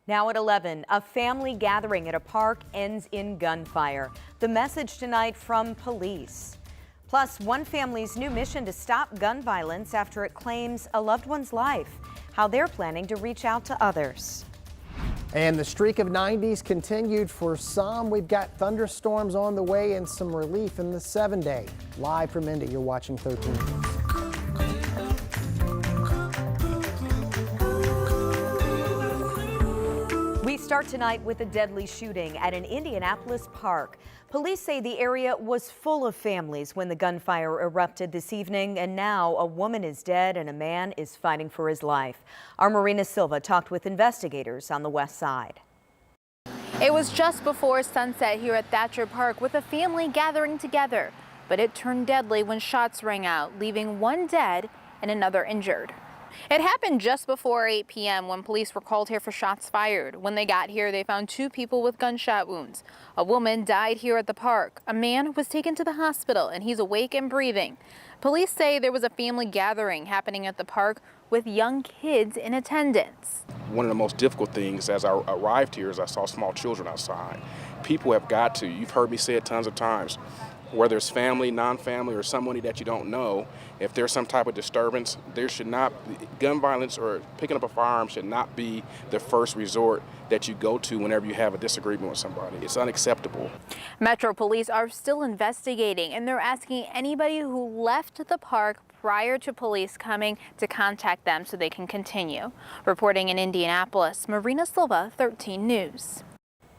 Now at 11, a family gathering at a park ends in gunfire. The message tonight from police. Plus, one family's new mission to stop gun violence after it claims a loved one's life. How they're planning to reach out to others. And the streak of 90s continued for some. We've got thunderstorms on the way and some relief in the 7-day. Live from Indy, you're watching 13 News. We start tonight with a deadly shooting at an Indianapolis park. Police say the area was full of families when the gunfire erupted this evening, and now a woman is dead and a man is fighting for his life. Our Marina Silva talked with investigators on the west side. It was just before sunset here at Thatcher Park with a family gathering together, but it turned deadly when shots rang out, leaving one dead and another injured. It happened just before 8 p.m. when police were called here for shots fired. When they got here, they found 2 people with gunshot wounds. A woman died here at the park. A man was taken to the hospital and he's awake and breathing. Police say there was a family gathering happening at the park with young kids in attendance. One of the most difficult things as I arrived here is I saw small children outside. People have got to, you've heard me say it tons of times, whether it's family, non-family, or somebody that you don't know, if there's some type of disturbance, there should not, gun violence or picking up a firearm should not be the first resort that you go to whenever you have a disagreement with somebody. It's unacceptable. Metro Police are still investigating, and they're asking anybody who left the park prior to police coming to contact them so they can continue. Reporting in Indianapolis, Marina Silva, 13 News.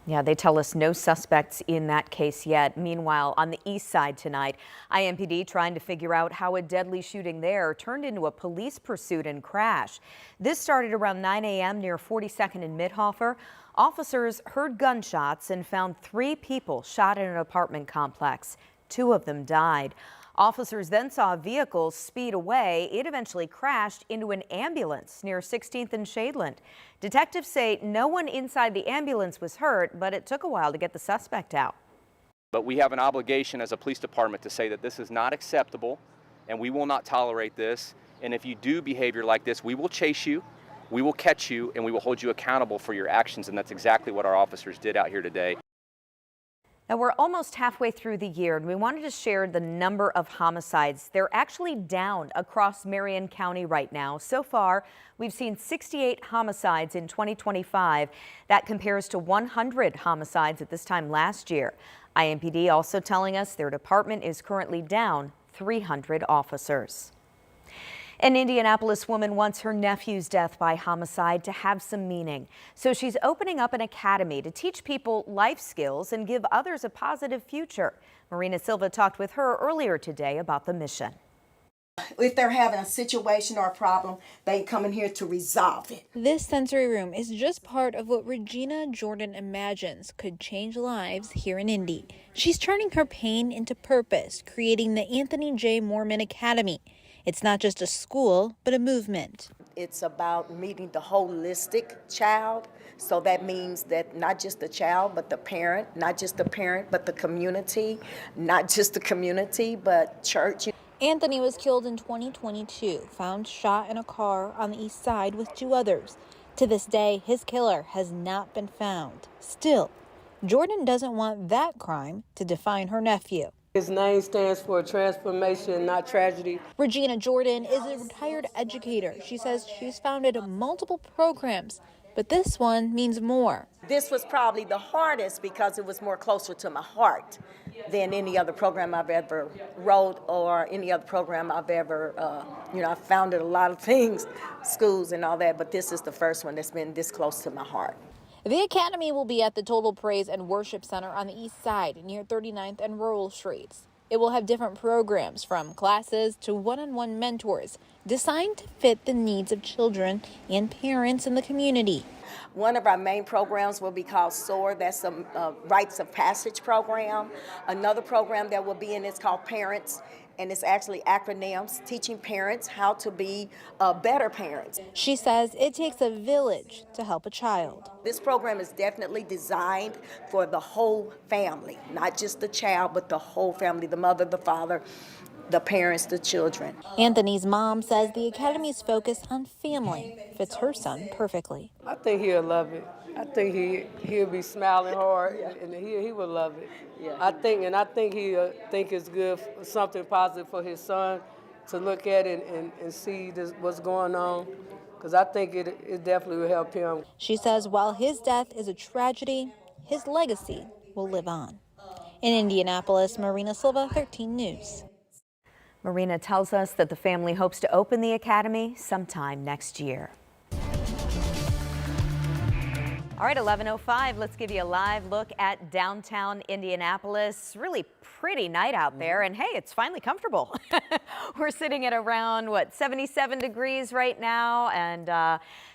Yeah, they tell us no suspects in that case yet. Meanwhile, on the east side tonight, IMPD trying to figure out how a deadly shooting there turned into a police pursuit and crash. This started around 9 a.m. near 42nd and Midhofer. Officers heard gunshots and found 3 people shot in an apartment complex. 2 of them died. Officers then saw a vehicle speed away. It eventually crashed into an ambulance near 16th and Shadeland. Detectives say no one inside the ambulance was hurt, but it took a while to get the suspect out. But we have an obligation as a police department to say that this is not acceptable and we will not tolerate this. And if you do behavior like this, we will chase you, we will catch you, and we will hold you accountable for your actions. And that's exactly what our officers did out here today. Now, we're almost halfway through the year, and we wanted to share the number of homicides. They're actually down across Marion County right now. So far, we've seen 68 homicides in 2025. That compares to 100 homicides at this time last year. IMPD also telling us their department is currently down 300 officers. An Indianapolis woman wants her nephew's death by homicide to have some meaning. So she's opening up an academy to teach people life skills and give others a positive future. Marina Silva talked with her earlier today about the mission. If they're having a situation or a problem, they come in here to resolve it. This sensory room is just part of what Regina Jordan imagines could change lives here in Indy. She's turning her pain into purpose, creating the Anthony J. Mormon Academy. It's not just a school, but a movement. It's about meeting the holistic child. So that means that not just the child, but the parent, not just the parent, but the community, not just the community, but church. Anthony was killed in 2022, found shot in a car on the east side with 2 others. To this day, his killer has not been found. Still, Jordan doesn't want that crime to define her nephew. His name stands for transformation, not tragedy. Regina Jordan is a retired educator. She says she's founded multiple programs, but this one means more. This was probably the hardest because it was more closer to my heart than any other program I've ever wrote or any other program I've ever, I founded a lot of things, schools and all that, but this is the first one that's been this close to my heart. The Academy will be at the Total Praise and Worship Center on the east side near 39th and Rural Streets. It will have different programs from classes to one-on-one mentors designed to fit the needs of children and parents in the community. One of our main programs will be called SOAR. That's a Rites of Passage program. Another program that will be in is called Parents, and it's actually acronyms teaching parents how to be better parents. She says it takes a village to help a child. This program is definitely designed for the whole family, not just the child, but the whole family, the mother, the father, the parents, the children. Anthony's mom says the academy's focus on family fits her son perfectly. I think he'll love it. I think he'll be smiling hard, and he will love it. Yeah. I think he'll think it's good, something positive for his son to look at it and see what's going on, because I think it definitely will help him. She says while his death is a tragedy, his legacy will live on. In Indianapolis, Marina Silva, 13 News. Marina tells us that the family hopes to open the academy sometime next year. All right, 11:05, let's give you a live look at downtown Indianapolis. Really pretty night out there, and hey, it's finally comfortable. We're sitting at around, 77 degrees right now, and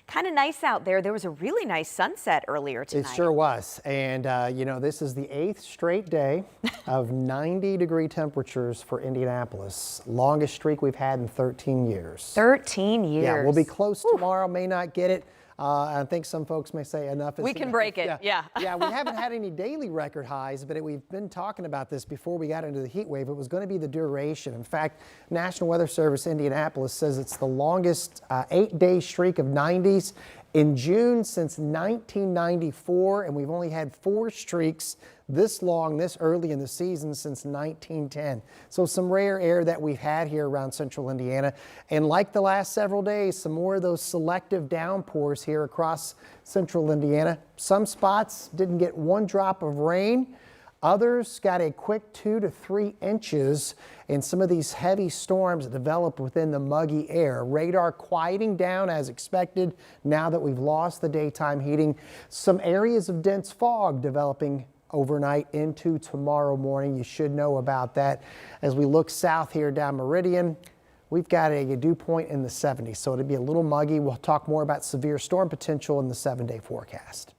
kind of nice out there. There was a really nice sunset earlier tonight. It sure was. And, you know, this is the 8th straight day of 90-degree temperatures for Indianapolis. Longest streak we've had in 13 years. 13 years. Yeah, we'll be close tomorrow, may not get it. I think some folks may say enough is We can enough. break it, yeah. Yeah, we haven't had any daily record highs, but we've been talking about this before we got into the heat wave. It was going to be the duration. In fact, National Weather Service Indianapolis says it's the longest 8-day streak of 90s in June since 1994, and we've only had 4 streaks this long, this early in the season since 1910. So some rare air that we've had here around central Indiana. And like the last several days, some more of those selective downpours here across central Indiana. Some spots didn't get 1 drop of rain. Others got a quick 2 to 3 inches in some of these heavy storms that developed within the muggy air. Radar quieting down as expected now that we've lost the daytime heating. Some areas of dense fog developing overnight into tomorrow morning. You should know about that. As we look south here down Meridian, we've got a dew point in the 70s, so it'll be a little muggy. We'll talk more about severe storm potential in the 7-day forecast.